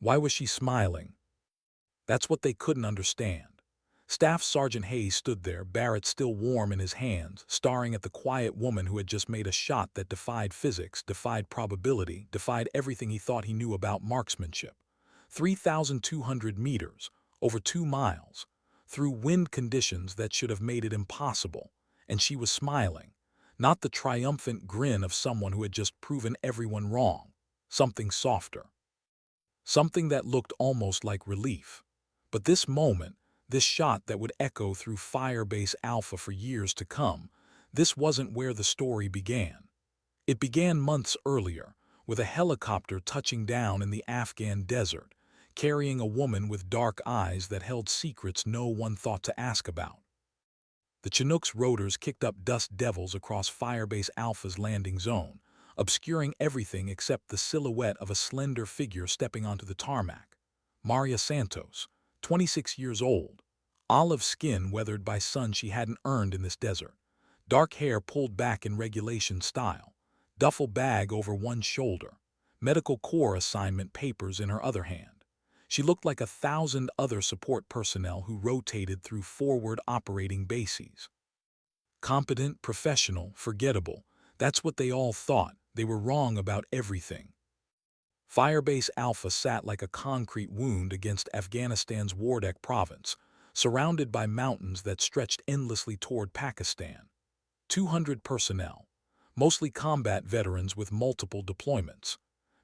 Why was she smiling? That's what they couldn't understand. Staff Sergeant Hayes stood there, Barrett still warm in his hands, staring at the quiet woman who had just made a shot that defied physics, defied probability, defied everything he thought he knew about marksmanship. 3,200 meters, over 2 miles, through wind conditions that should have made it impossible, and she was smiling. Not the triumphant grin of someone who had just proven everyone wrong. Something softer. Something that looked almost like relief. But this moment, this shot that would echo through Firebase Alpha for years to come, this wasn't where the story began. It began months earlier, with a helicopter touching down in the Afghan desert, carrying a woman with dark eyes that held secrets no one thought to ask about. The Chinook's rotors kicked up dust devils across Firebase Alpha's landing zone, obscuring everything except the silhouette of a slender figure stepping onto the tarmac. Maria Santos, 26 years old, olive skin weathered by sun she hadn't earned in this desert, dark hair pulled back in regulation style, duffel bag over one shoulder, medical corps assignment papers in her other hand. She looked like 1,000 other support personnel who rotated through forward operating bases. Competent, professional, forgettable. That's what they all thought. They were wrong about everything. Firebase Alpha sat like a concrete wound against Afghanistan's Wardak province, surrounded by mountains that stretched endlessly toward Pakistan. 200 personnel, mostly combat veterans with multiple deployments.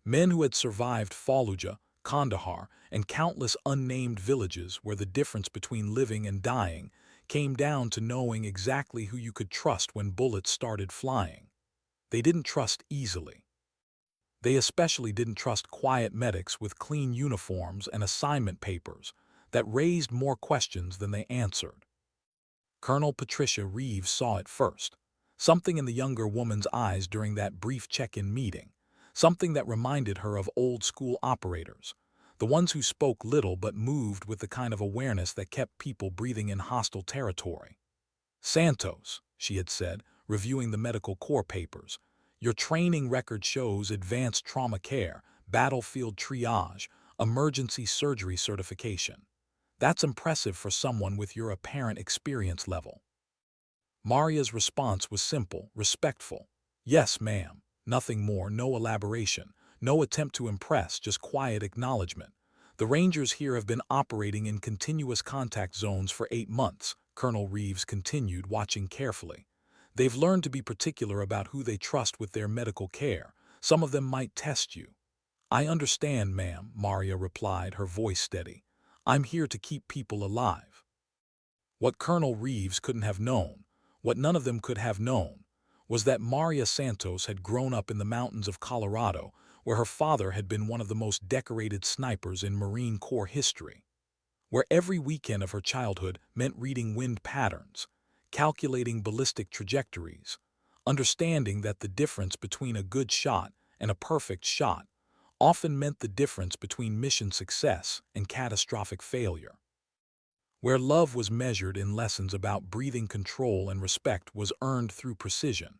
Men who had survived Fallujah, Kandahar, and countless unnamed villages where the difference between living and dying came down to knowing exactly who you could trust when bullets started flying. They didn't trust easily. They especially didn't trust quiet medics with clean uniforms and assignment papers that raised more questions than they answered. Colonel Patricia Reeves saw it first. Something in the younger woman's eyes during that brief check-in meeting. Something that reminded her of old-school operators, the ones who spoke little but moved with the kind of awareness that kept people breathing in hostile territory. "Santos," she had said, reviewing the medical corps papers, "your training record shows advanced trauma care, battlefield triage, emergency surgery certification. That's impressive for someone with your apparent experience level." Maria's response was simple, respectful. "Yes, ma'am." Nothing more, no elaboration, no attempt to impress, just quiet acknowledgement. "The Rangers here have been operating in continuous contact zones for 8 months, Colonel Reeves continued, watching carefully. "They've learned to be particular about who they trust with their medical care. Some of them might test you." "I understand, ma'am," Maria replied, her voice steady. "I'm here to keep people alive." What Colonel Reeves couldn't have known, what none of them could have known, was that Maria Santos had grown up in the mountains of Colorado, where her father had been one of the most decorated snipers in Marine Corps history, where every weekend of her childhood meant reading wind patterns, calculating ballistic trajectories, understanding that the difference between a good shot and a perfect shot often meant the difference between mission success and catastrophic failure. Where love was measured in lessons about breathing control and respect was earned through precision.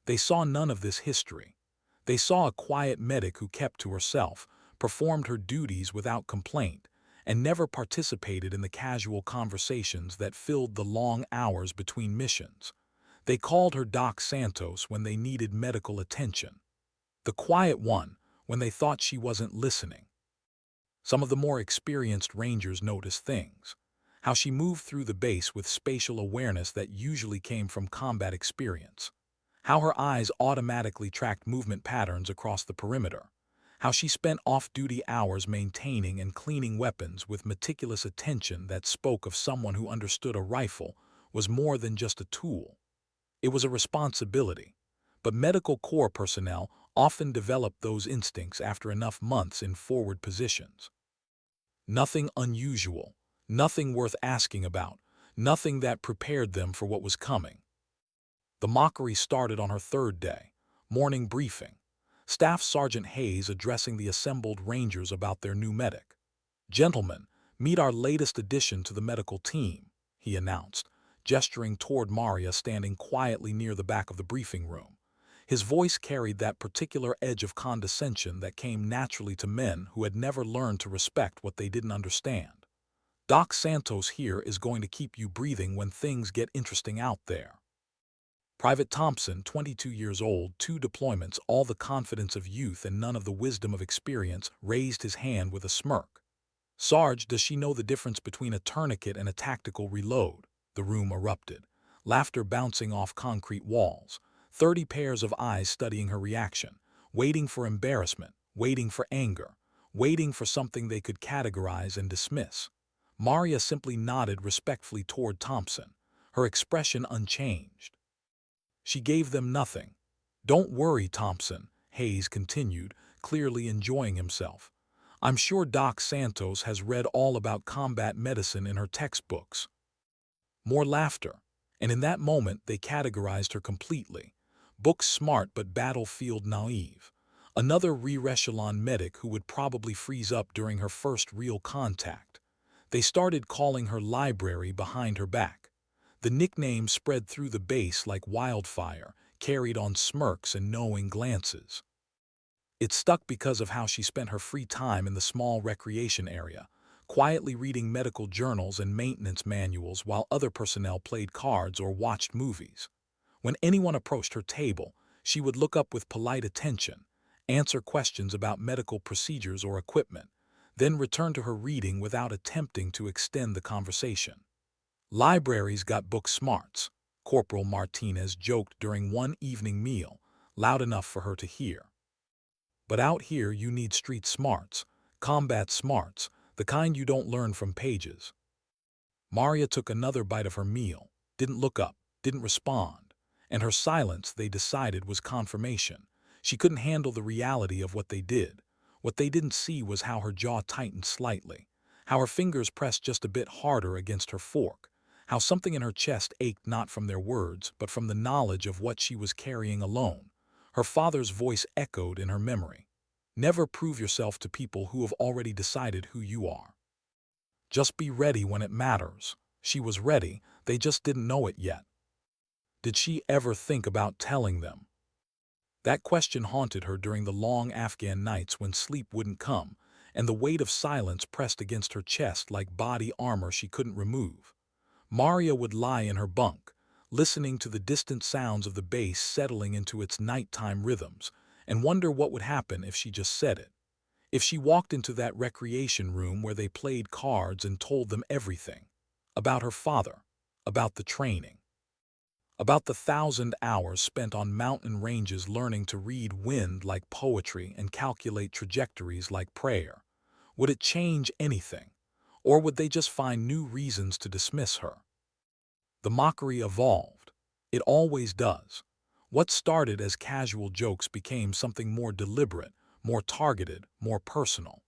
They saw none of this history. They saw a quiet medic who kept to herself, performed her duties without complaint, and never participated in the casual conversations that filled the long hours between missions. They called her Doc Santos when they needed medical attention. The quiet one when they thought she wasn't listening. Some of the more experienced Rangers noticed things. How she moved through the base with spatial awareness that usually came from combat experience. How her eyes automatically tracked movement patterns across the perimeter. How she spent off-duty hours maintaining and cleaning weapons with meticulous attention that spoke of someone who understood a rifle was more than just a tool. It was a responsibility. But medical corps personnel often developed those instincts after enough months in forward positions. Nothing unusual. Nothing worth asking about, nothing that prepared them for what was coming. The mockery started on her third day, morning briefing. Staff Sergeant Hayes addressing the assembled Rangers about their new medic. "Gentlemen, meet our latest addition to the medical team," he announced, gesturing toward Maria standing quietly near the back of the briefing room. His voice carried that particular edge of condescension that came naturally to men who had never learned to respect what they didn't understand. Doc Santos here is going to keep you breathing when things get interesting out there. Private Thompson, 22 years old, 2 deployments, all the confidence of youth and none of the wisdom of experience, raised his hand with a smirk. Sarge, does she know the difference between a tourniquet and a tactical reload? The room erupted, laughter bouncing off concrete walls, 30 pairs of eyes studying her reaction, waiting for embarrassment, waiting for anger, waiting for something they could categorize and dismiss. Maria simply nodded respectfully toward Thompson, her expression unchanged. She gave them nothing. Don't worry, Thompson, Hayes continued, clearly enjoying himself. I'm sure Doc Santos has read all about combat medicine in her textbooks. More laughter, and in that moment they categorized her completely. Book smart but battlefield naive. Another re-echelon medic who would probably freeze up during her first real contact. They started calling her library behind her back. The nickname spread through the base like wildfire, carried on smirks and knowing glances. It stuck because of how she spent her free time in the small recreation area, quietly reading medical journals and maintenance manuals while other personnel played cards or watched movies. When anyone approached her table, she would look up with polite attention, answer questions about medical procedures or equipment, then return to her reading without attempting to extend the conversation. Libraries got book smarts, Corporal Martinez joked during one evening meal, loud enough for her to hear. But out here you need street smarts, combat smarts, the kind you don't learn from pages. Maria took another bite of her meal, didn't look up, didn't respond, and her silence, they decided, was confirmation. She couldn't handle the reality of what they did. What they didn't see was how her jaw tightened slightly, how her fingers pressed just a bit harder against her fork, how something in her chest ached not from their words, but from the knowledge of what she was carrying alone. Her father's voice echoed in her memory. Never prove yourself to people who have already decided who you are. Just be ready when it matters. She was ready, they just didn't know it yet. Did she ever think about telling them? That question haunted her during the long Afghan nights when sleep wouldn't come, and the weight of silence pressed against her chest like body armor she couldn't remove. Maria would lie in her bunk, listening to the distant sounds of the bass settling into its nighttime rhythms, and wonder what would happen if she just said it. If she walked into that recreation room where they played cards and told them everything. About her father, about the training, about the 1,000 hours spent on mountain ranges learning to read wind like poetry and calculate trajectories like prayer. Would it change anything? Or would they just find new reasons to dismiss her? The mockery evolved. It always does. What started as casual jokes became something more deliberate, more targeted, more personal.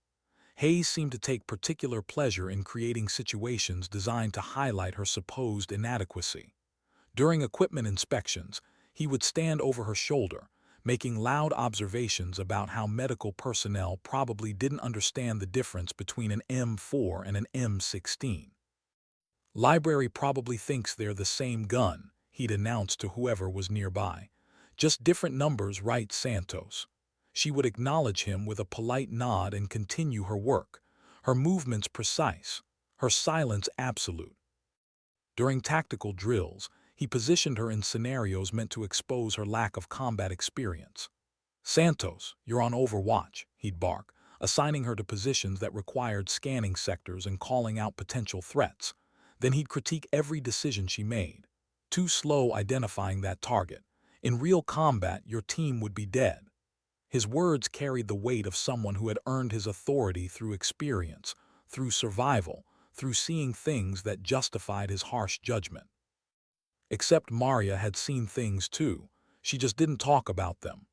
Hayes seemed to take particular pleasure in creating situations designed to highlight her supposed inadequacy. During equipment inspections, he would stand over her shoulder, making loud observations about how medical personnel probably didn't understand the difference between an M4 and an M16. Library probably thinks they're the same gun, he'd announce to whoever was nearby. Just different numbers, right, Santos? She would acknowledge him with a polite nod and continue her work, her movements precise, her silence absolute. During tactical drills, he positioned her in scenarios meant to expose her lack of combat experience. Santos, you're on overwatch, he'd bark, assigning her to positions that required scanning sectors and calling out potential threats. Then he'd critique every decision she made. Too slow identifying that target. In real combat, your team would be dead. His words carried the weight of someone who had earned his authority through experience, through survival, through seeing things that justified his harsh judgment. Except Maria had seen things too. She just didn't talk about them.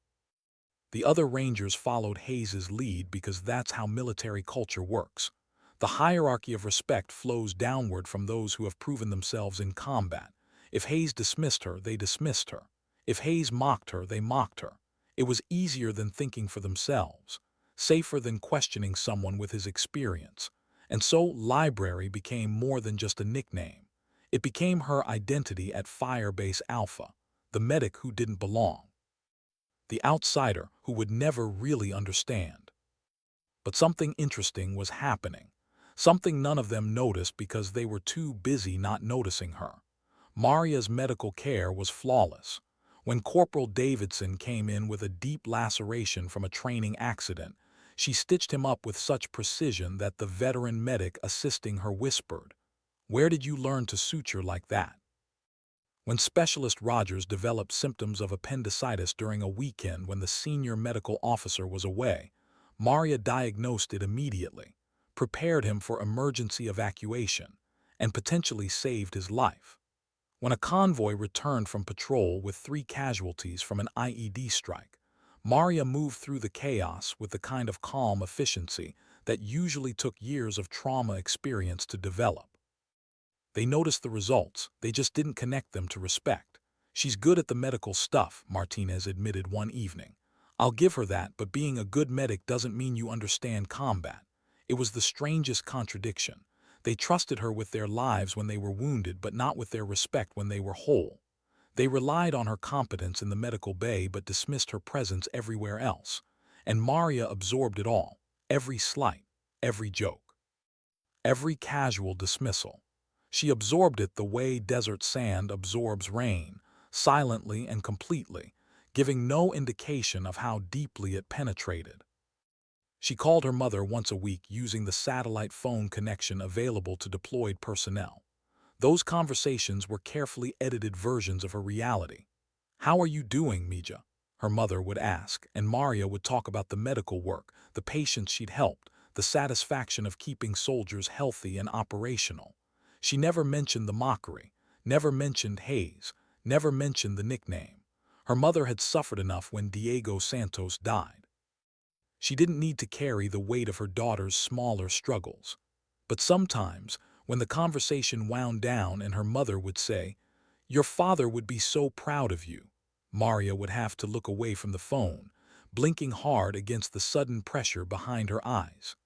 The other Rangers followed Hayes's lead because that's how military culture works. The hierarchy of respect flows downward from those who have proven themselves in combat. If Hayes dismissed her, they dismissed her. If Hayes mocked her, they mocked her. It was easier than thinking for themselves, safer than questioning someone with his experience. And so Library became more than just a nickname. It became her identity at Firebase Alpha, the medic who didn't belong. the outsider who would never really understand. But something interesting was happening, something none of them noticed because they were too busy not noticing her. Maria's medical care was flawless. When Corporal Davidson came in with a deep laceration from a training accident, she stitched him up with such precision that the veteran medic assisting her whispered, "Where did you learn to suture like that?" When Specialist Rogers developed symptoms of appendicitis during a weekend when the senior medical officer was away, Maria diagnosed it immediately, prepared him for emergency evacuation, and potentially saved his life. When a convoy returned from patrol with 3 casualties from an IED strike, Maria moved through the chaos with the kind of calm efficiency that usually took years of trauma experience to develop. They noticed the results, they just didn't connect them to respect. "She's good at the medical stuff," Martinez admitted one evening. "I'll give her that, but being a good medic doesn't mean you understand combat." It was the strangest contradiction. They trusted her with their lives when they were wounded, but not with their respect when they were whole. They relied on her competence in the medical bay but dismissed her presence everywhere else. And Maria absorbed it all, every slight, every joke, every casual dismissal. She absorbed it the way desert sand absorbs rain, silently and completely, giving no indication of how deeply it penetrated. She called her mother once a week using the satellite phone connection available to deployed personnel. Those conversations were carefully edited versions of her reality. "How are you doing, Mija?" her mother would ask, and Maria would talk about the medical work, the patients she'd helped, the satisfaction of keeping soldiers healthy and operational. She never mentioned the mockery, never mentioned Hayes, never mentioned the nickname. Her mother had suffered enough when Diego Santos died. She didn't need to carry the weight of her daughter's smaller struggles. But sometimes, when the conversation wound down and her mother would say, "Your father would be so proud of you," Maria would have to look away from the phone, blinking hard against the sudden pressure behind her eyes.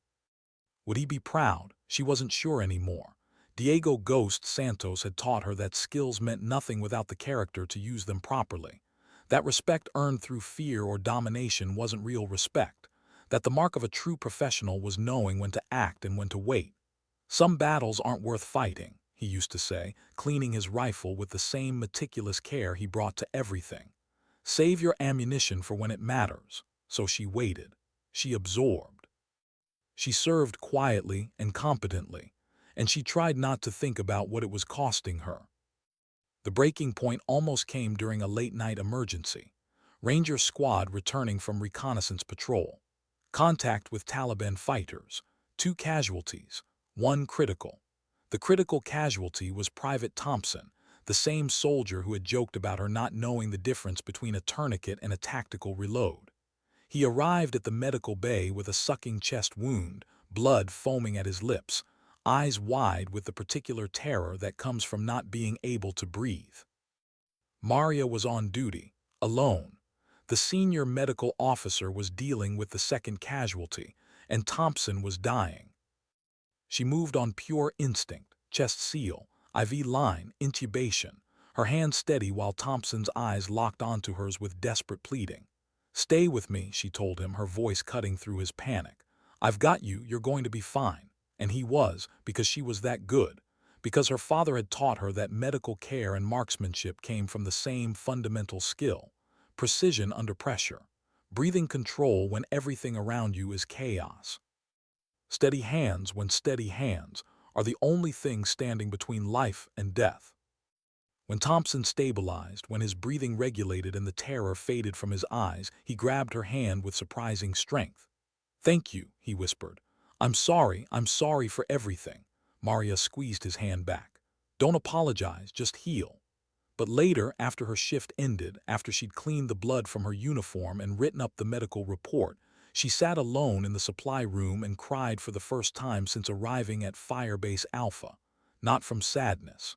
Would he be proud? She wasn't sure anymore. Diego Ghost Santos had taught her that skills meant nothing without the character to use them properly. That respect earned through fear or domination wasn't real respect. That the mark of a true professional was knowing when to act and when to wait. "Some battles aren't worth fighting," he used to say, cleaning his rifle with the same meticulous care he brought to everything. "Save your ammunition for when it matters." So she waited. She absorbed. She served quietly and competently, and she tried not to think about what it was costing her. The breaking point almost came during a late-night emergency. Ranger squad returning from reconnaissance patrol. Contact with Taliban fighters. 2 casualties, 1 critical. The critical casualty was Private Thompson, the same soldier who had joked about her not knowing the difference between a tourniquet and a tactical reload. He arrived at the medical bay with a sucking chest wound, blood foaming at his lips, eyes wide with the particular terror that comes from not being able to breathe. Maria was on duty, alone. The senior medical officer was dealing with the second casualty, and Thompson was dying. She moved on pure instinct, chest seal, IV line, intubation, her hand steady while Thompson's eyes locked onto hers with desperate pleading. "Stay with me," she told him, her voice cutting through his panic. "I've got you, you're going to be fine." And he was, because she was that good. Because her father had taught her that medical care and marksmanship came from the same fundamental skill. Precision under pressure. Breathing control when everything around you is chaos. Steady hands when steady hands are the only thing standing between life and death. When Thompson stabilized, when his breathing regulated and the terror faded from his eyes, he grabbed her hand with surprising strength. "Thank you," he whispered. I'm sorry for everything." Maria squeezed his hand back. "Don't apologize, just heal." But later, after her shift ended, after she'd cleaned the blood from her uniform and written up the medical report, she sat alone in the supply room and cried for the first time since arriving at Firebase Alpha. Not from sadness.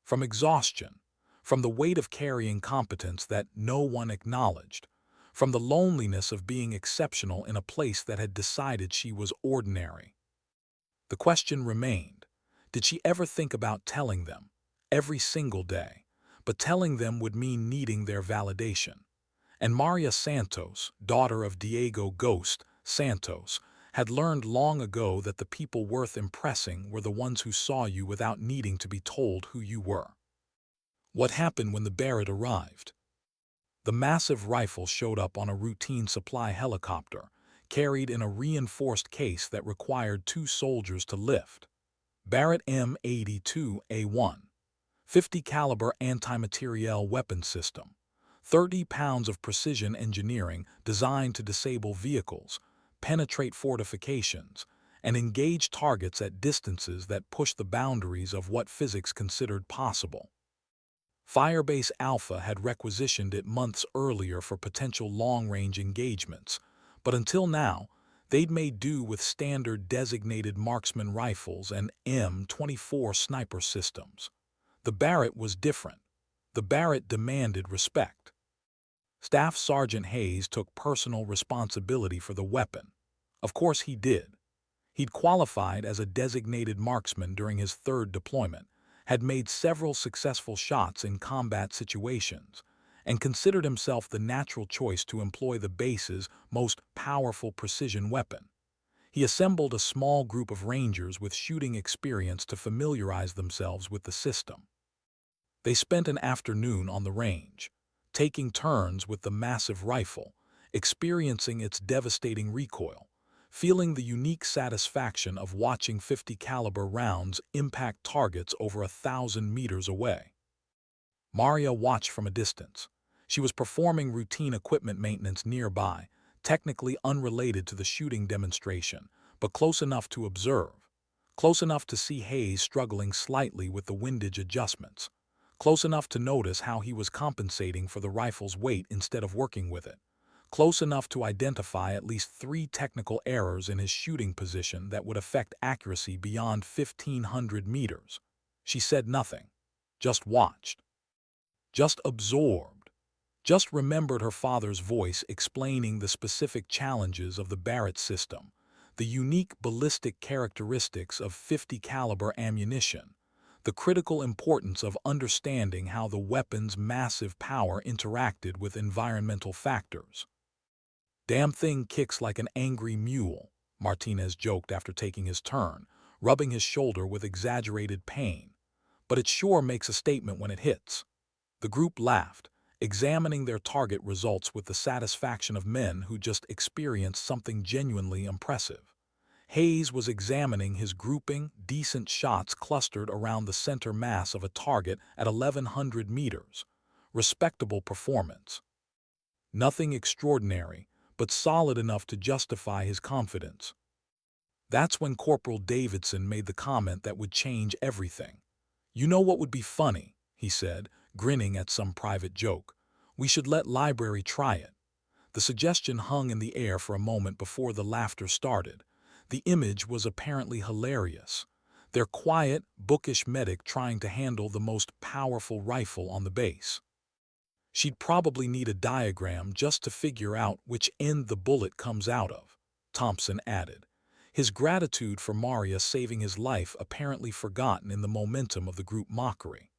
From exhaustion, from the weight of carrying competence that no one acknowledged, from the loneliness of being exceptional in a place that had decided she was ordinary. The question remained, did she ever think about telling them, every single day? But telling them would mean needing their validation. And Maria Santos, daughter of Diego Ghost Santos, had learned long ago that the people worth impressing were the ones who saw you without needing to be told who you were. What happened when the Barrett arrived? The massive rifle showed up on a routine supply helicopter, carried in a reinforced case that required 2 soldiers to lift. Barrett M82A1, 50 caliber anti-materiel weapon system, 30 pounds of precision engineering designed to disable vehicles, penetrate fortifications, and engage targets at distances that push the boundaries of what physics considered possible. Firebase Alpha had requisitioned it months earlier for potential long-range engagements, but until now, they'd made do with standard designated marksman rifles and M24 sniper systems. The Barrett was different. The Barrett demanded respect. Staff Sergeant Hayes took personal responsibility for the weapon. Of course he did. He'd qualified as a designated marksman during his 3rd deployment, had made several successful shots in combat situations, and considered himself the natural choice to employ the base's most powerful precision weapon. He assembled a small group of Rangers with shooting experience to familiarize themselves with the system. They spent an afternoon on the range, taking turns with the massive rifle, experiencing its devastating recoil, feeling the unique satisfaction of watching 50 caliber rounds impact targets over 1,000 meters away. Maria watched from a distance. She was performing routine equipment maintenance nearby, technically unrelated to the shooting demonstration, but close enough to observe, close enough to see Hayes struggling slightly with the windage adjustments, close enough to notice how he was compensating for the rifle's weight instead of working with it, close enough to identify at least 3 technical errors in his shooting position that would affect accuracy beyond 1,500 meters. She said nothing, just watched, just absorbed, just remembered her father's voice explaining the specific challenges of the Barrett system, the unique ballistic characteristics of 50 caliber ammunition, the critical importance of understanding how the weapon's massive power interacted with environmental factors. "Damn thing kicks like an angry mule," Martinez joked after taking his turn, rubbing his shoulder with exaggerated pain. "But it sure makes a statement when it hits." The group laughed, examining their target results with the satisfaction of men who just experienced something genuinely impressive. Hayes was examining his grouping, decent shots clustered around the center mass of a target at 1,100 meters. Respectable performance. Nothing extraordinary, but solid enough to justify his confidence. That's when Corporal Davidson made the comment that would change everything. "You know what would be funny," he said, grinning at some private joke. "We should let Library try it." The suggestion hung in the air for a moment before the laughter started. The image was apparently hilarious. Their quiet, bookish medic trying to handle the most powerful rifle on the base. "She'd probably need a diagram just to figure out which end the bullet comes out of," Thompson added, his gratitude for Maria saving his life apparently forgotten in the momentum of the group mockery.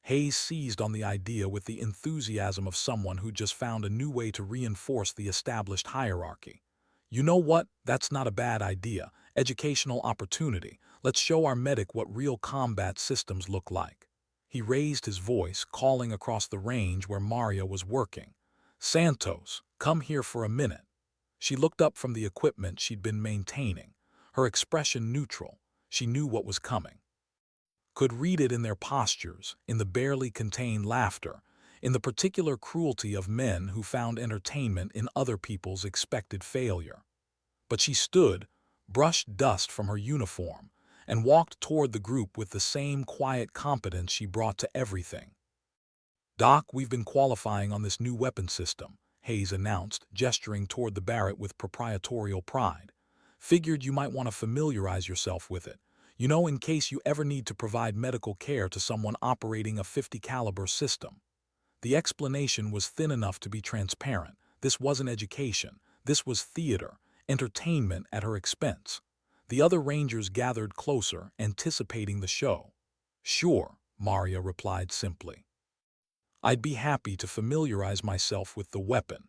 Hayes seized on the idea with the enthusiasm of someone who just found a new way to reinforce the established hierarchy. "You know what? That's not a bad idea. Educational opportunity. Let's show our medic what real combat systems look like." He raised his voice, calling across the range where Maria was working. "Santos, come here for a minute." She looked up from the equipment she'd been maintaining, her expression neutral. She knew what was coming. Could read it in their postures, in the barely contained laughter, in the particular cruelty of men who found entertainment in other people's expected failure. But she stood, brushed dust from her uniform, and walked toward the group with the same quiet competence she brought to everything. "Doc, we've been qualifying on this new weapon system," Hayes announced, gesturing toward the Barrett with proprietorial pride. "Figured you might want to familiarize yourself with it. You know, in case you ever need to provide medical care to someone operating a 50 caliber system." The explanation was thin enough to be transparent. This wasn't education. This was theater, entertainment at her expense. The other Rangers gathered closer, anticipating the show. "Sure," Maria replied simply. I'd be happy to familiarize myself with the weapon.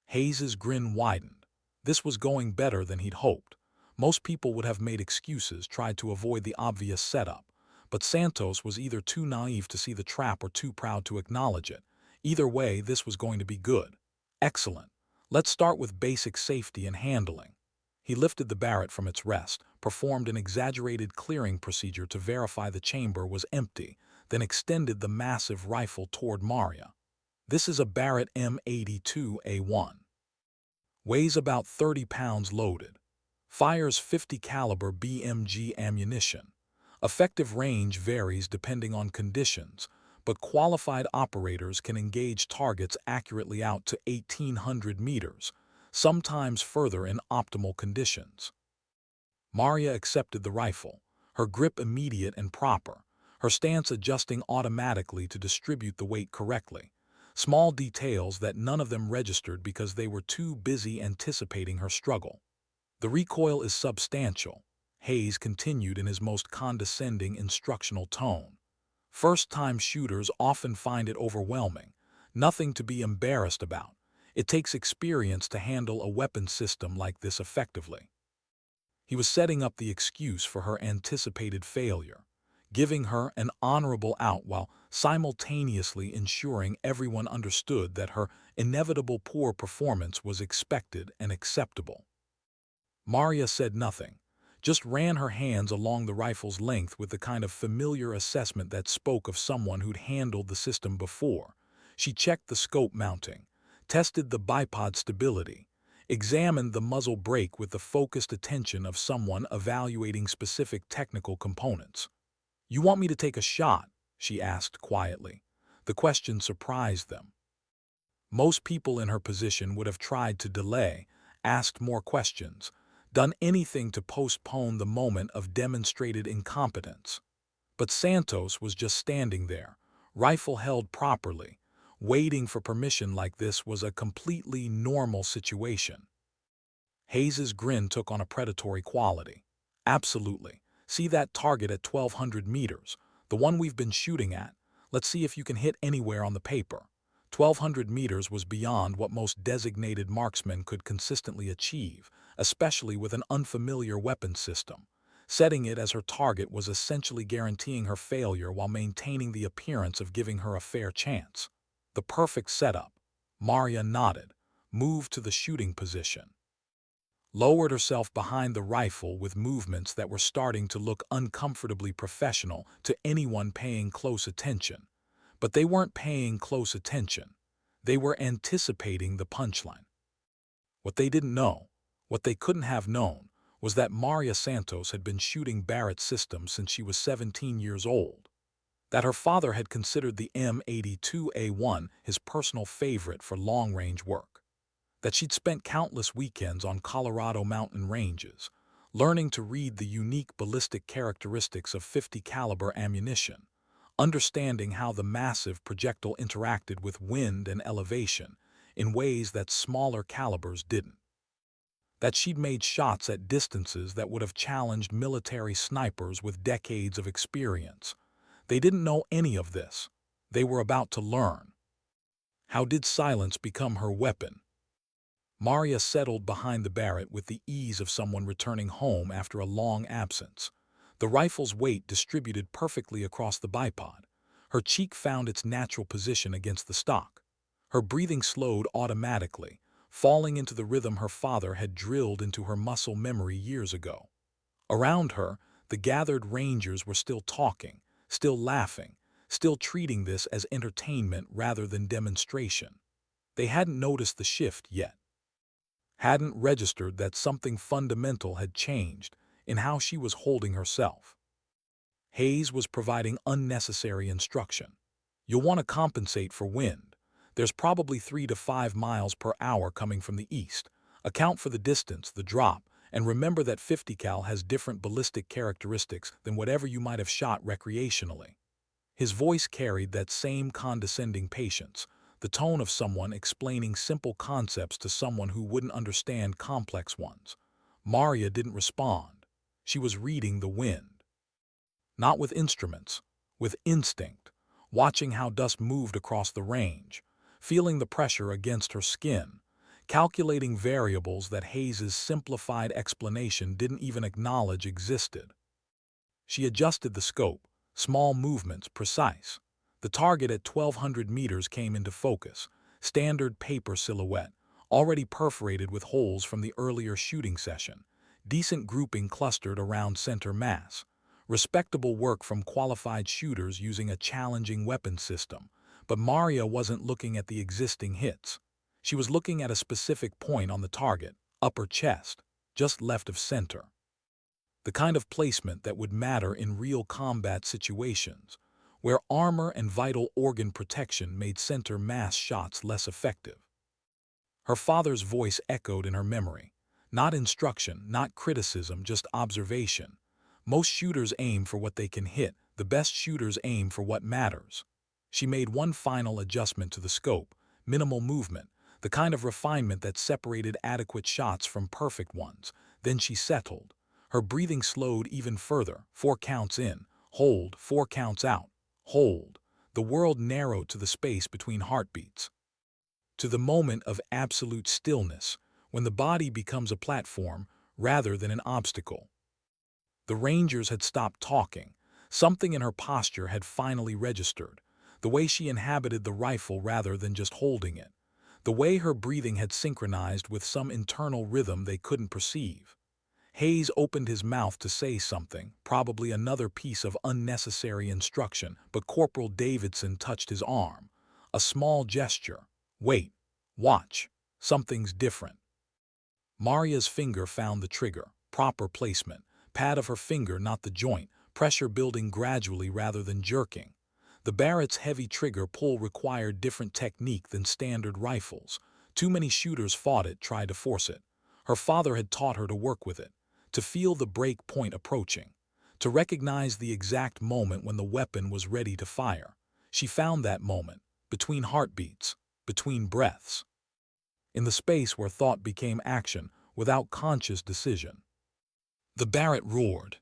Hayes's grin widened. This was going better than he'd hoped. Most people would have made excuses, tried to avoid the obvious setup. But Santos was either too naive to see the trap or too proud to acknowledge it. Either way, this was going to be good. Excellent. Let's start with basic safety and handling. He lifted the Barrett from its rest, performed an exaggerated clearing procedure to verify the chamber was empty, then extended the massive rifle toward Maria. This is a Barrett M82A1. Weighs about 30 pounds loaded. Fires 50 caliber BMG ammunition. Effective range varies depending on conditions, but qualified operators can engage targets accurately out to 1,800 meters, sometimes further in optimal conditions. Maria accepted the rifle, her grip immediate and proper, her stance adjusting automatically to distribute the weight correctly. Small details that none of them registered because they were too busy anticipating her struggle. The recoil is substantial, Hayes continued in his most condescending instructional tone. First-time shooters often find it overwhelming, nothing to be embarrassed about. It takes experience to handle a weapon system like this effectively. He was setting up the excuse for her anticipated failure, giving her an honorable out while simultaneously ensuring everyone understood that her inevitable poor performance was expected and acceptable. Maria said nothing, just ran her hands along the rifle's length with the kind of familiar assessment that spoke of someone who'd handled the system before. She checked the scope mounting, tested the bipod stability, examined the muzzle brake with the focused attention of someone evaluating specific technical components. "You want me to take a shot?" she asked quietly. The question surprised them. Most people in her position would have tried to delay, asked more questions, done anything to postpone the moment of demonstrated incompetence. But Santos was just standing there, rifle held properly. Waiting for permission like this was a completely normal situation. Hayes's grin took on a predatory quality. "Absolutely. See that target at 1,200 meters, the one we've been shooting at. Let's see if you can hit anywhere on the paper." 1,200 meters was beyond what most designated marksmen could consistently achieve, especially with an unfamiliar weapon system. Setting it as her target was essentially guaranteeing her failure while maintaining the appearance of giving her a fair chance. The perfect setup. Maria nodded, moved to the shooting position, lowered herself behind the rifle with movements that were starting to look uncomfortably professional to anyone paying close attention. But they weren't paying close attention. They were anticipating the punchline. What they didn't know, what they couldn't have known, was that Maria Santos had been shooting Barrett systems since she was 17 years old. That her father had considered the M82A1 his personal favorite for long-range work. That she'd spent countless weekends on Colorado mountain ranges, learning to read the unique ballistic characteristics of 50 caliber ammunition, understanding how the massive projectile interacted with wind and elevation in ways that smaller calibers didn't. That she'd made shots at distances that would have challenged military snipers with decades of experience. They didn't know any of this. They were about to learn. How did silence become her weapon? Maria settled behind the Barrett with the ease of someone returning home after a long absence. The rifle's weight distributed perfectly across the bipod. Her cheek found its natural position against the stock. Her breathing slowed automatically, falling into the rhythm her father had drilled into her muscle memory years ago. Around her, the gathered rangers were still talking, still laughing, still treating this as entertainment rather than demonstration. They hadn't noticed the shift yet, hadn't registered that something fundamental had changed in how she was holding herself. Hayes was providing unnecessary instruction. "You'll want to compensate for wind. There's probably 3 to 5 miles per hour coming from the east. Account for the distance, the drop, and remember that 50 cal has different ballistic characteristics than whatever you might have shot recreationally." His voice carried that same condescending patience, the tone of someone explaining simple concepts to someone who wouldn't understand complex ones. Maria didn't respond. She was reading the wind. Not with instruments, with instinct. watching how dust moved across the range, feeling the pressure against her skin, calculating variables that Hayes's simplified explanation didn't even acknowledge existed. She adjusted the scope, small movements, precise. The target at 1,200 meters came into focus, standard paper silhouette, already perforated with holes from the earlier shooting session, decent grouping clustered around center mass, respectable work from qualified shooters using a challenging weapon system. But Maria wasn't looking at the existing hits. She was looking at a specific point on the target, upper chest, just left of center. The kind of placement that would matter in real combat situations, where armor and vital organ protection made center mass shots less effective. Her father's voice echoed in her memory. Not instruction, not criticism, just observation. Most shooters aim for what they can hit. The best shooters aim for what matters. She made one final adjustment to the scope, minimal movement, the kind of refinement that separated adequate shots from perfect ones. Then she settled. Her breathing slowed even further. 4 counts in, hold, 4 counts out, hold. The world narrowed to the space between heartbeats. To the moment of absolute stillness, when the body becomes a platform rather than an obstacle. The Rangers had stopped talking. Something in her posture had finally registered. The way she inhabited the rifle rather than just holding it. The way her breathing had synchronized with some internal rhythm they couldn't perceive. Hayes opened his mouth to say something, probably another piece of unnecessary instruction, but Corporal Davidson touched his arm. A small gesture. Wait. Watch. Something's different. Maria's finger found the trigger. Proper placement. Pad of her finger, not the joint. Pressure building gradually rather than jerking. The Barrett's heavy trigger pull required different technique than standard rifles. Too many shooters fought it, tried to force it. Her father had taught her to work with it, to feel the break point approaching, to recognize the exact moment when the weapon was ready to fire. She found that moment, between heartbeats, between breaths. In the space where thought became action, without conscious decision. The Barrett roared.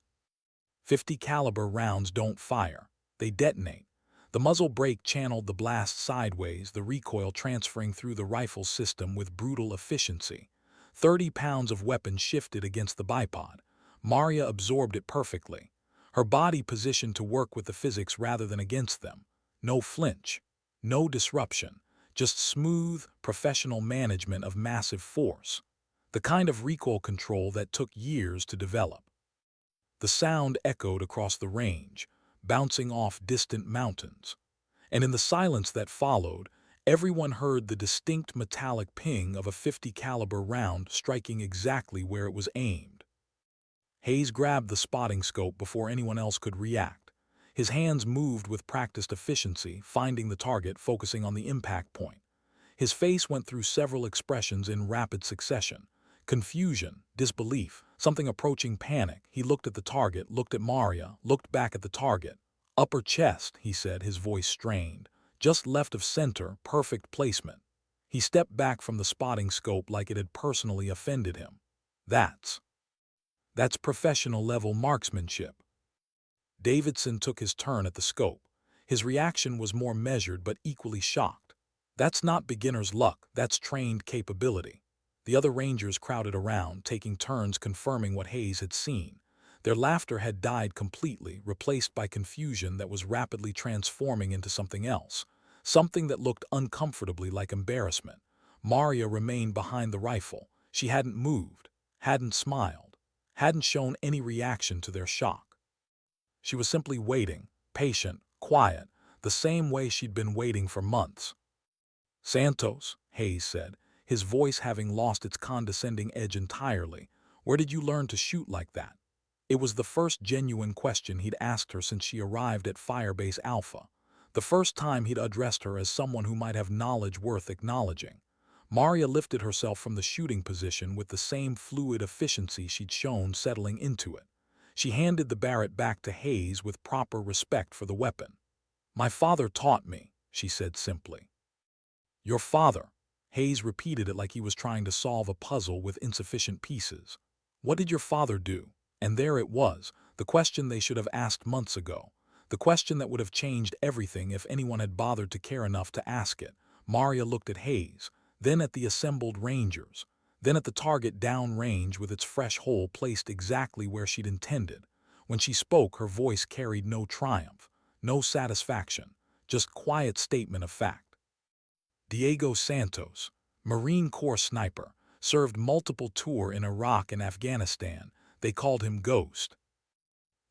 50 caliber rounds don't fire, they detonate. The muzzle brake channeled the blast sideways, the recoil transferring through the rifle system with brutal efficiency. 30 pounds of weapon shifted against the bipod. Maria absorbed it perfectly. Her body positioned to work with the physics rather than against them. No flinch. No disruption. Just smooth, professional management of massive force. The kind of recoil control that took years to develop. The sound echoed across the range, bouncing off distant mountains. And in the silence that followed, everyone heard the distinct metallic ping of a 50 caliber round striking exactly where it was aimed. Hayes grabbed the spotting scope before anyone else could react. His hands moved with practiced efficiency, finding the target, focusing on the impact point. His face went through several expressions in rapid succession. Confusion, disbelief, something approaching panic. He looked at the target, looked at Maria, looked back at the target. Upper chest, he said, his voice strained. Just left of center, perfect placement. He stepped back from the spotting scope like it had personally offended him. That's professional-level marksmanship. Davidson took his turn at the scope. His reaction was more measured but equally shocked. That's not beginner's luck, that's trained capability. The other Rangers crowded around, taking turns confirming what Hayes had seen. Their laughter had died completely, replaced by confusion that was rapidly transforming into something else. Something that looked uncomfortably like embarrassment. Maria remained behind the rifle. She hadn't moved, hadn't smiled, hadn't shown any reaction to their shock. She was simply waiting, patient, quiet, the same way she'd been waiting for months. Santos, Hayes said, his voice having lost its condescending edge entirely. Where did you learn to shoot like that? It was the first genuine question he'd asked her since she arrived at Firebase Alpha. The first time he'd addressed her as someone who might have knowledge worth acknowledging. Maria lifted herself from the shooting position with the same fluid efficiency she'd shown settling into it. She handed the Barrett back to Hayes with proper respect for the weapon. My father taught me, she said simply. Your father. Hayes repeated it like he was trying to solve a puzzle with insufficient pieces. What did your father do? And there it was, the question they should have asked months ago. The question that would have changed everything if anyone had bothered to care enough to ask it. Maria looked at Hayes, then at the assembled rangers, then at the target downrange with its fresh hole placed exactly where she'd intended. When she spoke, her voice carried no triumph, no satisfaction, just quiet statement of fact. Diego Santos, Marine Corps sniper, served multiple tours in Iraq and Afghanistan. They called him Ghost.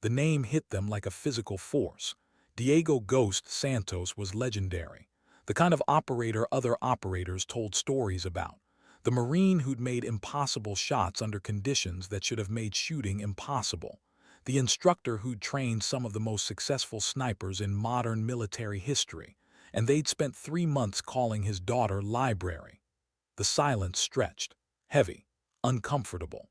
The name hit them like a physical force. Diego Ghost Santos was legendary, the kind of operator other operators told stories about. The Marine who'd made impossible shots under conditions that should have made shooting impossible. The instructor who'd trained some of the most successful snipers in modern military history, and they'd spent 3 months calling his daughter Library. The silence stretched, heavy, uncomfortable,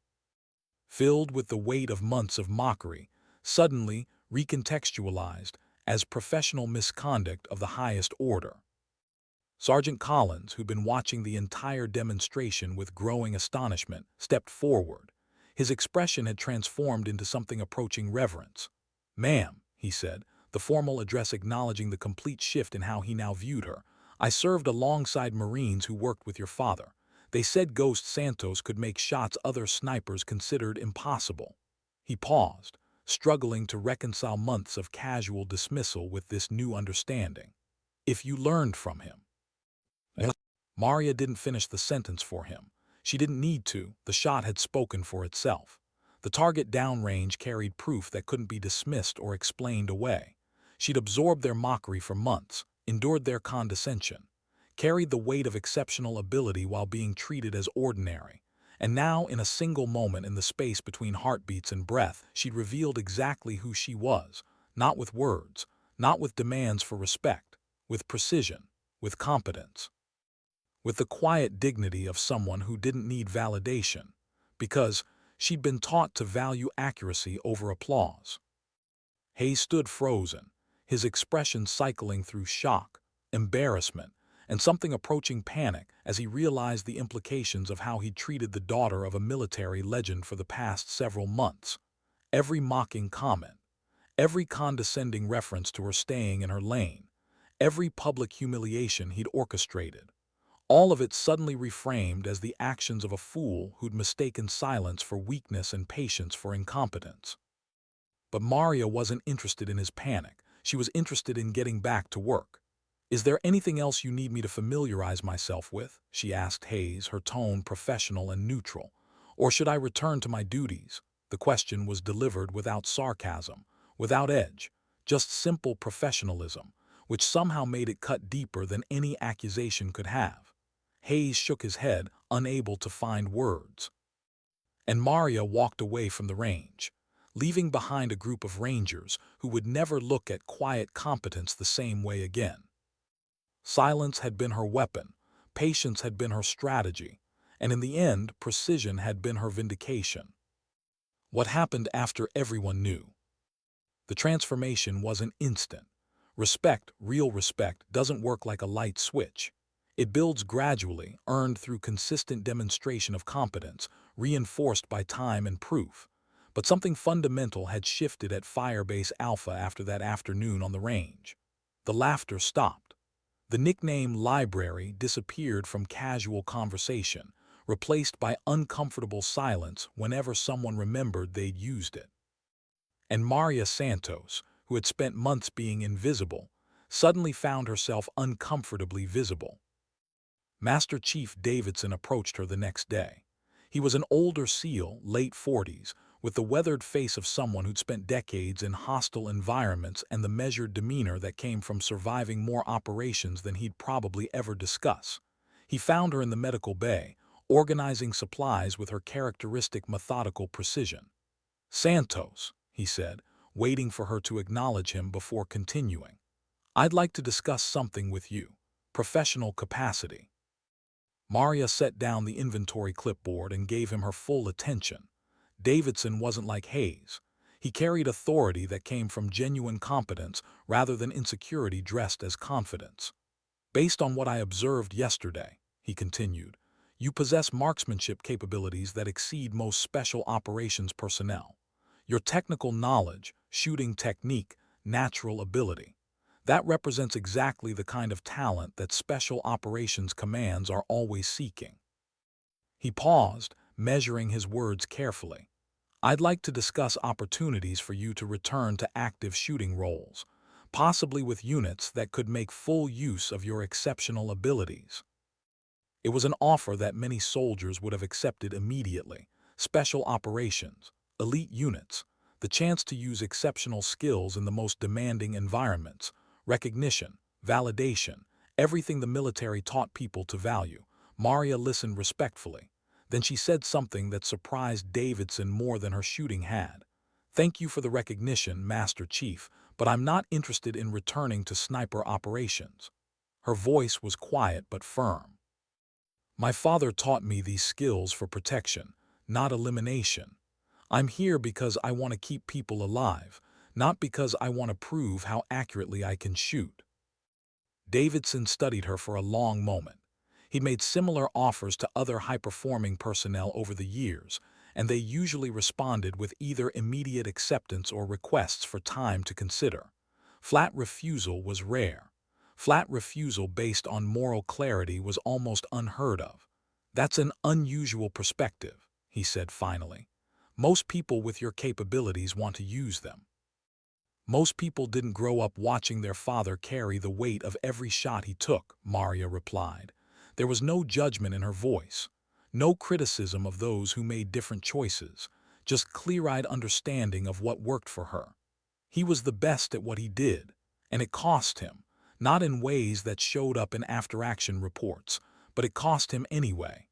filled with the weight of months of mockery, suddenly recontextualized as professional misconduct of the highest order. Sergeant Collins, who'd been watching the entire demonstration with growing astonishment, stepped forward. His expression had transformed into something approaching reverence. "Ma'am," he said, the formal address acknowledging the complete shift in how he now viewed her, "I served alongside Marines who worked with your father. They said Ghost Santos could make shots other snipers considered impossible." He paused, struggling to reconcile months of casual dismissal with this new understanding. "If you learned from him." Maria didn't finish the sentence for him. She didn't need to. The shot had spoken for itself. The target downrange carried proof that couldn't be dismissed or explained away. She'd absorbed their mockery for months, endured their condescension, carried the weight of exceptional ability while being treated as ordinary. And now, in a single moment in the space between heartbeats and breath, she'd revealed exactly who she was, not with words, not with demands for respect, with precision, with competence, with the quiet dignity of someone who didn't need validation, because she'd been taught to value accuracy over applause. Hayes stood frozen, his expression cycling through shock, embarrassment, and something approaching panic as he realized the implications of how he'd treated the daughter of a military legend for the past several months. Every mocking comment, every condescending reference to her staying in her lane, every public humiliation he'd orchestrated, all of it suddenly reframed as the actions of a fool who'd mistaken silence for weakness and patience for incompetence. But Maria wasn't interested in his panic. She was interested in getting back to work. "Is there anything else you need me to familiarize myself with?" she asked Hayes, her tone professional and neutral. "Or should I return to my duties?" The question was delivered without sarcasm, without edge, just simple professionalism, which somehow made it cut deeper than any accusation could have. Hayes shook his head, unable to find words. And Maria walked away from the range, leaving behind a group of rangers who would never look at quiet competence the same way again. Silence had been her weapon, patience had been her strategy, and in the end, precision had been her vindication. What happened after everyone knew? The transformation wasn't instant. Respect, real respect, doesn't work like a light switch. It builds gradually, earned through consistent demonstration of competence, reinforced by time and proof. But something fundamental had shifted at Firebase Alpha after that afternoon on the range. The laughter stopped. The nickname Library disappeared from casual conversation, replaced by uncomfortable silence whenever someone remembered they'd used it. And Maria Santos, who had spent months being invisible, suddenly found herself uncomfortably visible. Master Chief Davidson approached her the next day. He was an older SEAL, late 40s, with the weathered face of someone who'd spent decades in hostile environments and the measured demeanor that came from surviving more operations than he'd probably ever discuss. He found her in the medical bay, organizing supplies with her characteristic methodical precision. "Santos," he said, waiting for her to acknowledge him before continuing. "I'd like to discuss something with you. Professional capacity." Maria set down the inventory clipboard and gave him her full attention. Davidson wasn't like Hayes. He carried authority that came from genuine competence rather than insecurity dressed as confidence. "Based on what I observed yesterday," he continued, "you possess marksmanship capabilities that exceed most special operations personnel. Your technical knowledge, shooting technique, natural ability. That represents exactly the kind of talent that Special Operations Commands are always seeking. He paused, measuring his words carefully. I'd like to discuss opportunities for you to return to active shooting roles, possibly with units that could make full use of your exceptional abilities. It was an offer that many soldiers would have accepted immediately. Special operations, elite units, the chance to use exceptional skills in the most demanding environments, recognition, validation, everything the military taught people to value. Maria listened respectfully. Then she said something that surprised Davidson more than her shooting had. Thank you for the recognition, Master Chief, but I'm not interested in returning to sniper operations. Her voice was quiet but firm. My father taught me these skills for protection, not elimination. I'm here because I want to keep people alive, not because I want to prove how accurately I can shoot. Davidson studied her for a long moment. He'd made similar offers to other high-performing personnel over the years, and they usually responded with either immediate acceptance or requests for time to consider. Flat refusal was rare. Flat refusal based on moral clarity was almost unheard of. That's an unusual perspective, he said finally. Most people with your capabilities want to use them. Most people didn't grow up watching their father carry the weight of every shot he took, Maria replied. There was no judgment in her voice, no criticism of those who made different choices, just clear-eyed understanding of what worked for her. He was the best at what he did, and it cost him, not in ways that showed up in after-action reports, but it cost him anyway.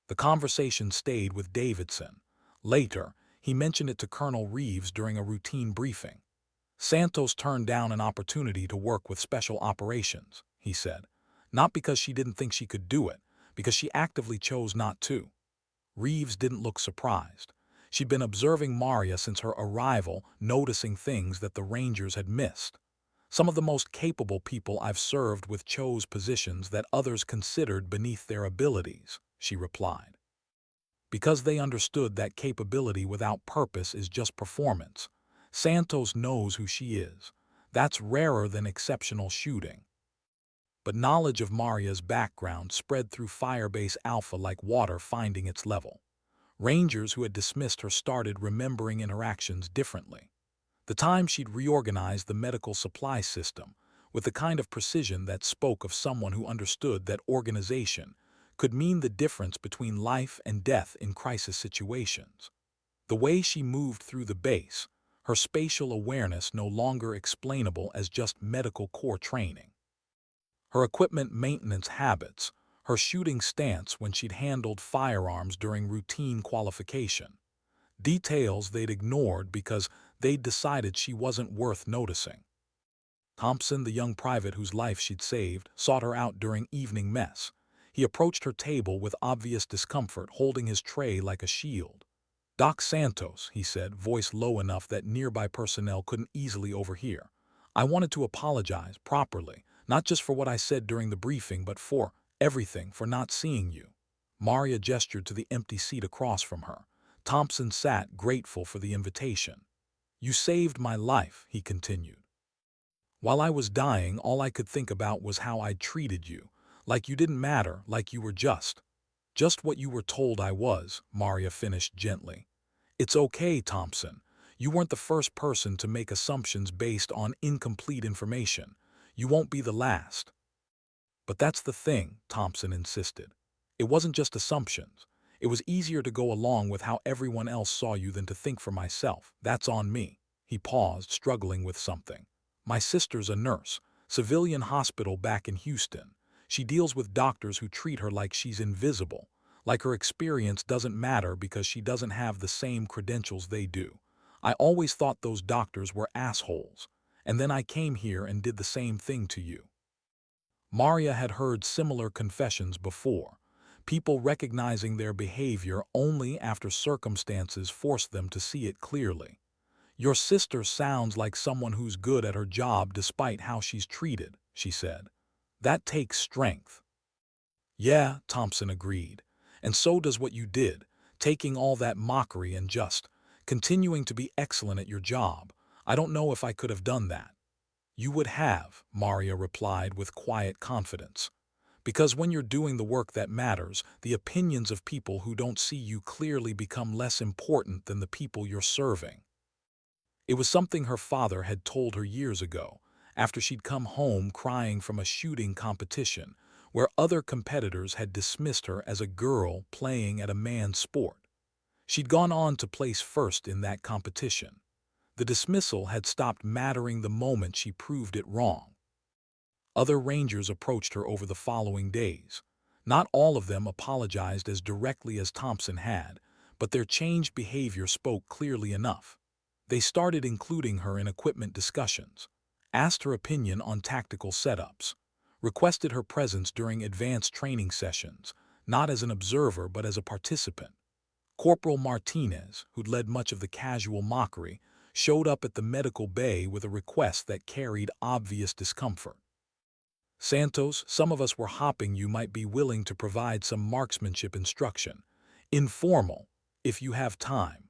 The conversation stayed with Davidson. Later, he mentioned it to Colonel Reeves during a routine briefing. Santos turned down an opportunity to work with Special Operations, he said, not because she didn't think she could do it, because she actively chose not to. Reeves didn't look surprised. She'd been observing Maria since her arrival, noticing things that the Rangers had missed. Some of the most capable people I've served with chose positions that others considered beneath their abilities, she replied. Because they understood that capability without purpose is just performance. Santos knows who she is. That's rarer than exceptional shooting. But knowledge of Maria's background spread through Firebase Alpha like water finding its level. Rangers who had dismissed her started remembering interactions differently. The time she'd reorganized the medical supply system with the kind of precision that spoke of someone who understood that organization could mean the difference between life and death in crisis situations. The way she moved through the base, her spatial awareness no longer explainable as just medical corps training. Her equipment maintenance habits, her shooting stance when she'd handled firearms during routine qualification. Details they'd ignored because they'd decided she wasn't worth noticing. Thompson, the young private whose life she'd saved, sought her out during evening mess. He approached her table with obvious discomfort, holding his tray like a shield. Doc Santos, he said, voice low enough that nearby personnel couldn't easily overhear. I wanted to apologize properly, not just for what I said during the briefing, but for everything, for not seeing you. Maria gestured to the empty seat across from her. Thompson sat, grateful for the invitation. You saved my life, he continued. While I was dying, all I could think about was how I'd treated you, like you didn't matter, like you were just what you were told I was, Maria finished gently. It's okay, Thompson. You weren't the first person to make assumptions based on incomplete information. You won't be the last. But that's the thing, Thompson insisted. It wasn't just assumptions. It was easier to go along with how everyone else saw you than to think for myself. That's on me. He paused, struggling with something. My sister's a nurse, civilian hospital back in Houston. She deals with doctors who treat her like she's invisible, like her experience doesn't matter because she doesn't have the same credentials they do. I always thought those doctors were assholes, and then I came here and did the same thing to you. Maria had heard similar confessions before, people recognizing their behavior only after circumstances forced them to see it clearly. Your sister sounds like someone who's good at her job despite how she's treated, she said. That takes strength. Yeah, Thompson agreed. And so does what you did, taking all that mockery and just continuing to be excellent at your job. I don't know if I could have done that. You would have, Maria replied with quiet confidence. Because when you're doing the work that matters, the opinions of people who don't see you clearly become less important than the people you're serving. It was something her father had told her years ago, after she'd come home crying from a shooting competition, where other competitors had dismissed her as a girl playing at a man's sport. She'd gone on to place first in that competition. The dismissal had stopped mattering the moment she proved it wrong. Other rangers approached her over the following days. Not all of them apologized as directly as Thompson had, but their changed behavior spoke clearly enough. They started including her in equipment discussions, asked her opinion on tactical setups, requested her presence during advanced training sessions, not as an observer but as a participant. Corporal Martinez, who'd led much of the casual mockery, showed up at the medical bay with a request that carried obvious discomfort. Santos, some of us were hoping you might be willing to provide some marksmanship instruction. Informal, if you have time.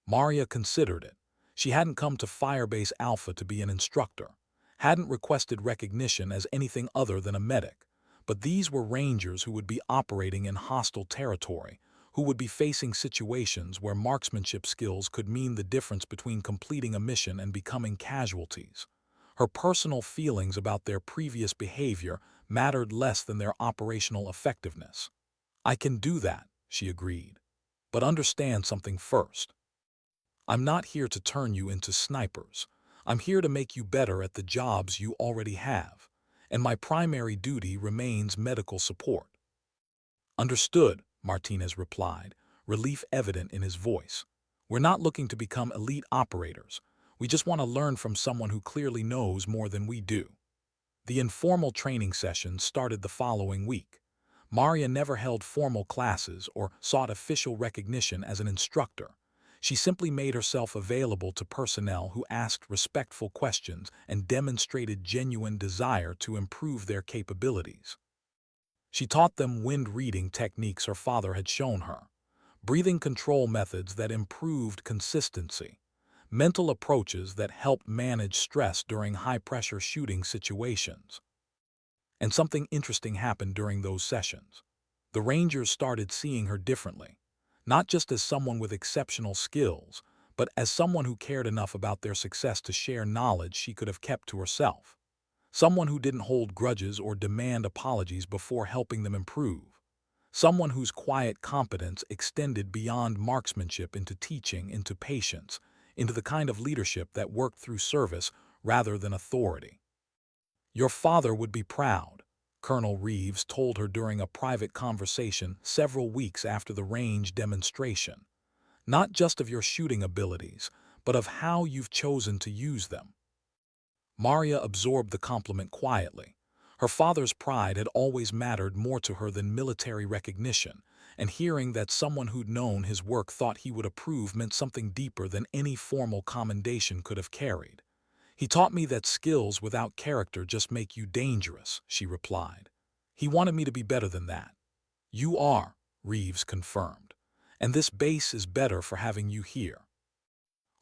Maria considered it. She hadn't come to Firebase Alpha to be an instructor, hadn't requested recognition as anything other than a medic, but these were rangers who would be operating in hostile territory, who would be facing situations where marksmanship skills could mean the difference between completing a mission and becoming casualties. Her personal feelings about their previous behavior mattered less than their operational effectiveness. I can do that, she agreed. But understand something first. I'm not here to turn you into snipers. I'm here to make you better at the jobs you already have, and my primary duty remains medical support. Understood, Martinez replied, relief evident in his voice. We're not looking to become elite operators. We just want to learn from someone who clearly knows more than we do. The informal training sessions started the following week. Maria never held formal classes or sought official recognition as an instructor. She simply made herself available to personnel who asked respectful questions and demonstrated genuine desire to improve their capabilities. She taught them wind reading techniques her father had shown her, breathing control methods that improved consistency, mental approaches that helped manage stress during high-pressure shooting situations. And something interesting happened during those sessions. The Rangers started seeing her differently, not just as someone with exceptional skills, but as someone who cared enough about their success to share knowledge she could have kept to herself. Someone who didn't hold grudges or demand apologies before helping them improve. Someone whose quiet competence extended beyond marksmanship into teaching, into patience, into the kind of leadership that worked through service rather than authority. Your father would be proud, Colonel Reeves told her during a private conversation several weeks after the range demonstration. Not just of your shooting abilities, but of how you've chosen to use them. Maria absorbed the compliment quietly. Her father's pride had always mattered more to her than military recognition, and hearing that someone who'd known his work thought he would approve meant something deeper than any formal commendation could have carried. He taught me that skills without character just make you dangerous, she replied. He wanted me to be better than that. You are, Reeves confirmed, and this base is better for having you here.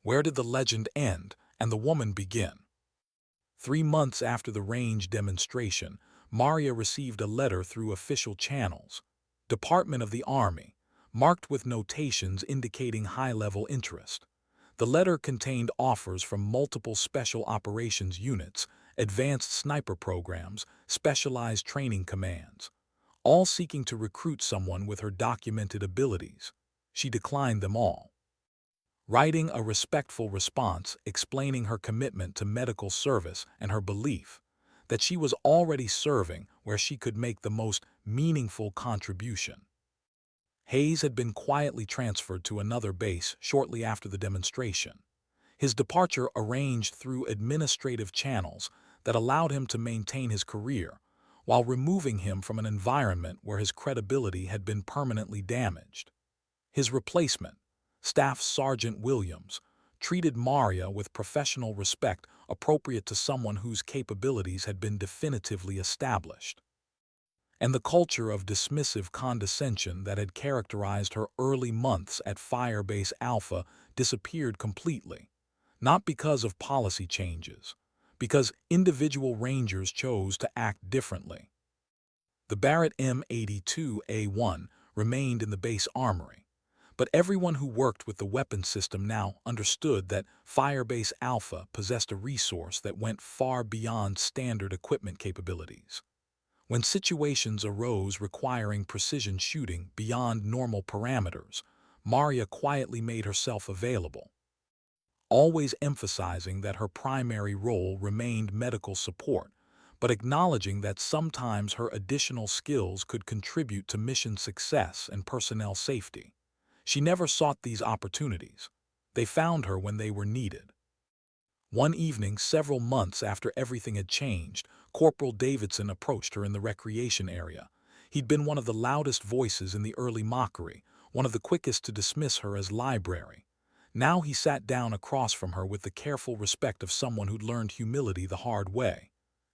Where did the legend end and the woman begin? 3 months after the range demonstration, Maria received a letter through official channels. Department of the Army, marked with notations indicating high-level interest. The letter contained offers from multiple special operations units, advanced sniper programs, specialized training commands, all seeking to recruit someone with her documented abilities. She declined them all, writing a respectful response explaining her commitment to medical service and her belief that she was already serving where she could make the most meaningful contribution. Hayes had been quietly transferred to another base shortly after the demonstration, his departure arranged through administrative channels that allowed him to maintain his career while removing him from an environment where his credibility had been permanently damaged. His replacement, Staff Sergeant Williams, treated Maria with professional respect appropriate to someone whose capabilities had been definitively established. And the culture of dismissive condescension that had characterized her early months at Firebase Alpha disappeared completely. not because of policy changes, because individual rangers chose to act differently. The Barrett M82A1 remained in the base armory, but everyone who worked with the weapons system now understood that Firebase Alpha possessed a resource that went far beyond standard equipment capabilities. When situations arose requiring precision shooting beyond normal parameters, Maria quietly made herself available, always emphasizing that her primary role remained medical support, but acknowledging that sometimes her additional skills could contribute to mission success and personnel safety. She never sought these opportunities. They found her when they were needed. One evening, several months after everything had changed, Corporal Davidson approached her in the recreation area. He'd been one of the loudest voices in the early mockery, one of the quickest to dismiss her as library. Now he sat down across from her with the careful respect of someone who'd learned humility the hard way.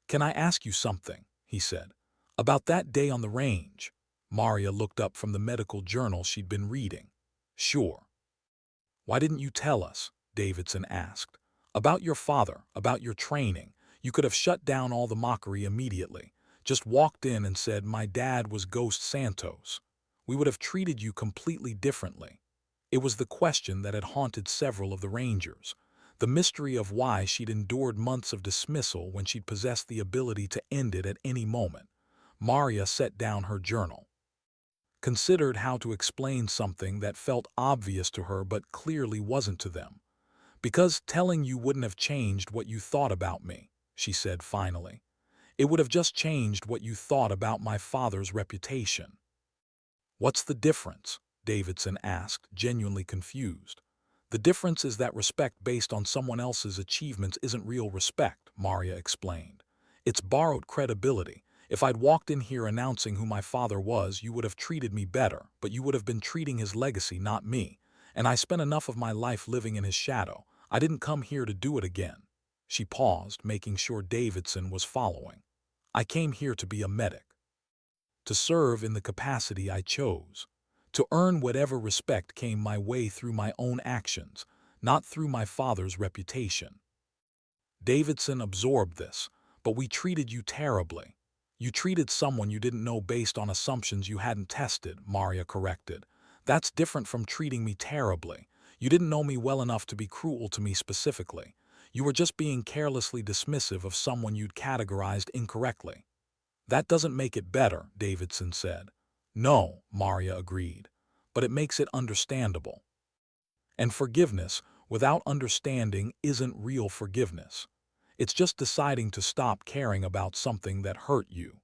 "Can I ask you something?" he said. "About that day on the range." Maria looked up from the medical journal she'd been reading. "Sure." "Why didn't you tell us?" Davidson asked. "About your father, about your training. You could have shut down all the mockery immediately. Just walked in and said, 'My dad was Ghost Santos.' We would have treated you completely differently." It was the question that had haunted several of the Rangers. The mystery of why she'd endured months of dismissal when she'd possessed the ability to end it at any moment. Maria set down her journal, considered how to explain something that felt obvious to her but clearly wasn't to them. "Because telling you wouldn't have changed what you thought about me," she said finally. "It would have just changed what you thought about my father's reputation." "What's the difference?" Davidson asked, genuinely confused. "The difference is that respect based on someone else's achievements isn't real respect," Maria explained. "It's borrowed credibility. If I'd walked in here announcing who my father was, you would have treated me better, but you would have been treating his legacy, not me. And I spent enough of my life living in his shadow. I didn't come here to do it again." She paused, making sure Davidson was following. "I came here to be a medic, to serve in the capacity I chose, to earn whatever respect came my way through my own actions, not through my father's reputation." Davidson absorbed this. "But we treated you terribly." "You treated someone you didn't know based on assumptions you hadn't tested," Maria corrected. "That's different from treating me terribly. You didn't know me well enough to be cruel to me specifically. You were just being carelessly dismissive of someone you'd categorized incorrectly." "That doesn't make it better," Davidson said. "No," Maria agreed, "but it makes it understandable. And forgiveness, without understanding, isn't real forgiveness. It's just deciding to stop caring about something that hurt you."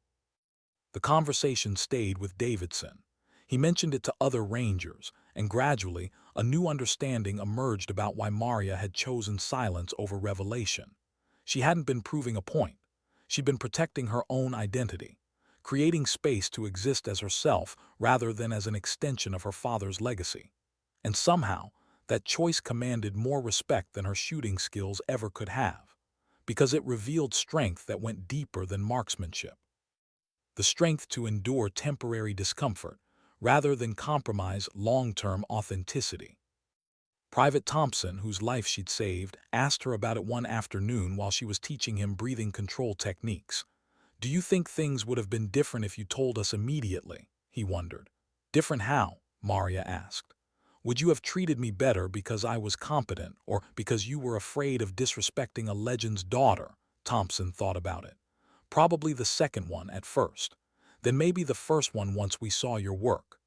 The conversation stayed with Davidson. He mentioned it to other Rangers, and gradually, a new understanding emerged about why Maria had chosen silence over revelation. She hadn't been proving a point. She'd been protecting her own identity, creating space to exist as herself rather than as an extension of her father's legacy. And somehow, that choice commanded more respect than her shooting skills ever could have, because it revealed strength that went deeper than marksmanship. The strength to endure temporary discomfort, rather than compromise long-term authenticity. Private Thompson, whose life she'd saved, asked her about it one afternoon while she was teaching him breathing control techniques. "Do you think things would have been different if you told us immediately?" he wondered. "Different how?" Maria asked. "Would you have treated me better because I was competent, or because you were afraid of disrespecting a legend's daughter?" Thompson thought about it. "Probably the second one at first. Then maybe the first one once we saw your work."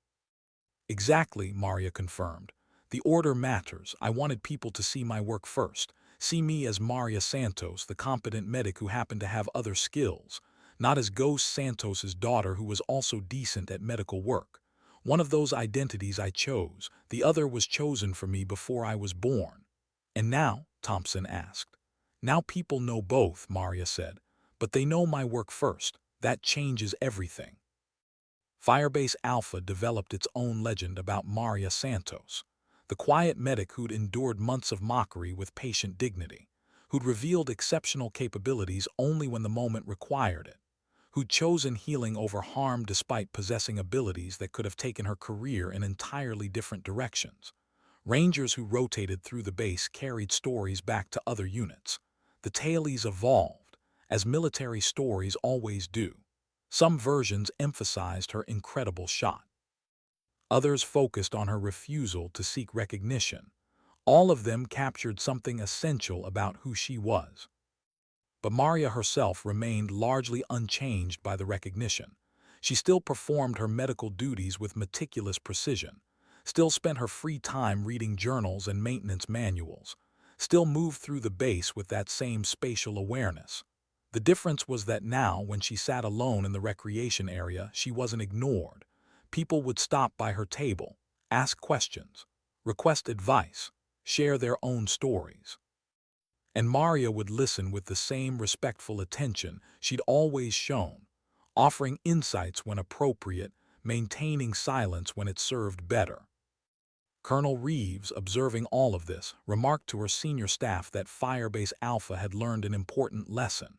"Exactly," Maria confirmed. "The order matters. I wanted people to see my work first. See me as Maria Santos, the competent medic who happened to have other skills, not as Ghost Santos's daughter who was also decent at medical work. One of those identities I chose. The other was chosen for me before I was born." "And now?" Thompson asked. "Now people know both," Maria said. "But they know my work first. That changes everything." Firebase Alpha developed its own legend about Maria Santos, the quiet medic who'd endured months of mockery with patient dignity, who'd revealed exceptional capabilities only when the moment required it, who'd chosen healing over harm despite possessing abilities that could have taken her career in entirely different directions. Rangers who rotated through the base carried stories back to other units. The tales evolved, as military stories always do. Some versions emphasized her incredible shot. Others focused on her refusal to seek recognition. All of them captured something essential about who she was. But Maria herself remained largely unchanged by the recognition. She still performed her medical duties with meticulous precision, still spent her free time reading journals and maintenance manuals, still moved through the base with that same spatial awareness. The difference was that now, when she sat alone in the recreation area, she wasn't ignored. People would stop by her table, ask questions, request advice, share their own stories. And Maria would listen with the same respectful attention she'd always shown, offering insights when appropriate, maintaining silence when it served better. Colonel Reeves, observing all of this, remarked to her senior staff that Firebase Alpha had learned an important lesson.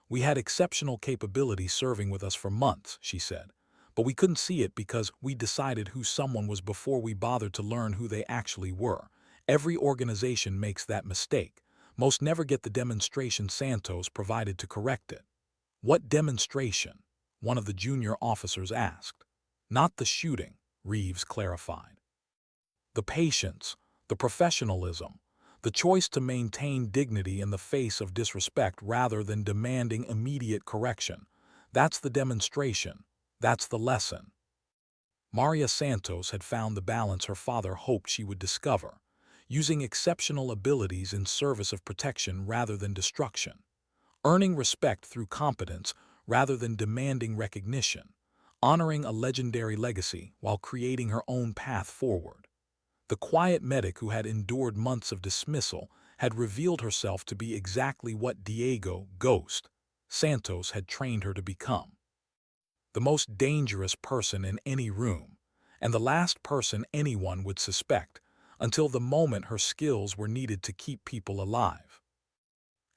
"We had exceptional capability serving with us for months," she said, "but we couldn't see it because we decided who someone was before we bothered to learn who they actually were. Every organization makes that mistake. Most never get the demonstration Santos provided to correct it." "What demonstration?" one of the junior officers asked. "Not the shooting," Reeves clarified. "The patience, the professionalism, the choice to maintain dignity in the face of disrespect rather than demanding immediate correction. That's the demonstration. That's the lesson." Maria Santos had found the balance her father hoped she would discover, using exceptional abilities in service of protection rather than destruction, earning respect through competence rather than demanding recognition, honoring a legendary legacy while creating her own path forward. The quiet medic who had endured months of dismissal had revealed herself to be exactly what Diego Ghost Santos had trained her to become. The most dangerous person in any room, and the last person anyone would suspect, until the moment her skills were needed to keep people alive.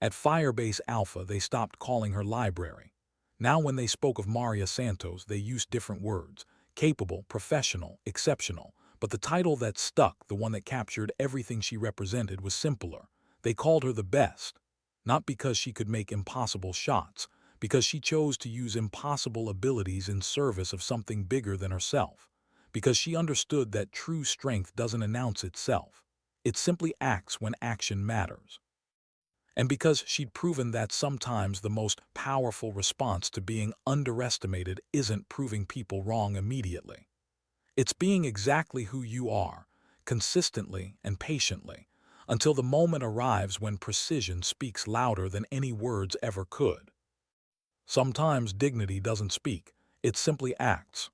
At Firebase Alpha, they stopped calling her library. Now when they spoke of Maria Santos, they used different words: capable, professional, exceptional. But the title that stuck, the one that captured everything she represented, was simpler. They called her the best, not because she could make impossible shots, because she chose to use impossible abilities in service of something bigger than herself, because she understood that true strength doesn't announce itself. It simply acts when action matters. And because she'd proven that sometimes the most powerful response to being underestimated isn't proving people wrong immediately. It's being exactly who you are, consistently and patiently, until the moment arrives when precision speaks louder than any words ever could. Sometimes dignity doesn't speak, it simply acts.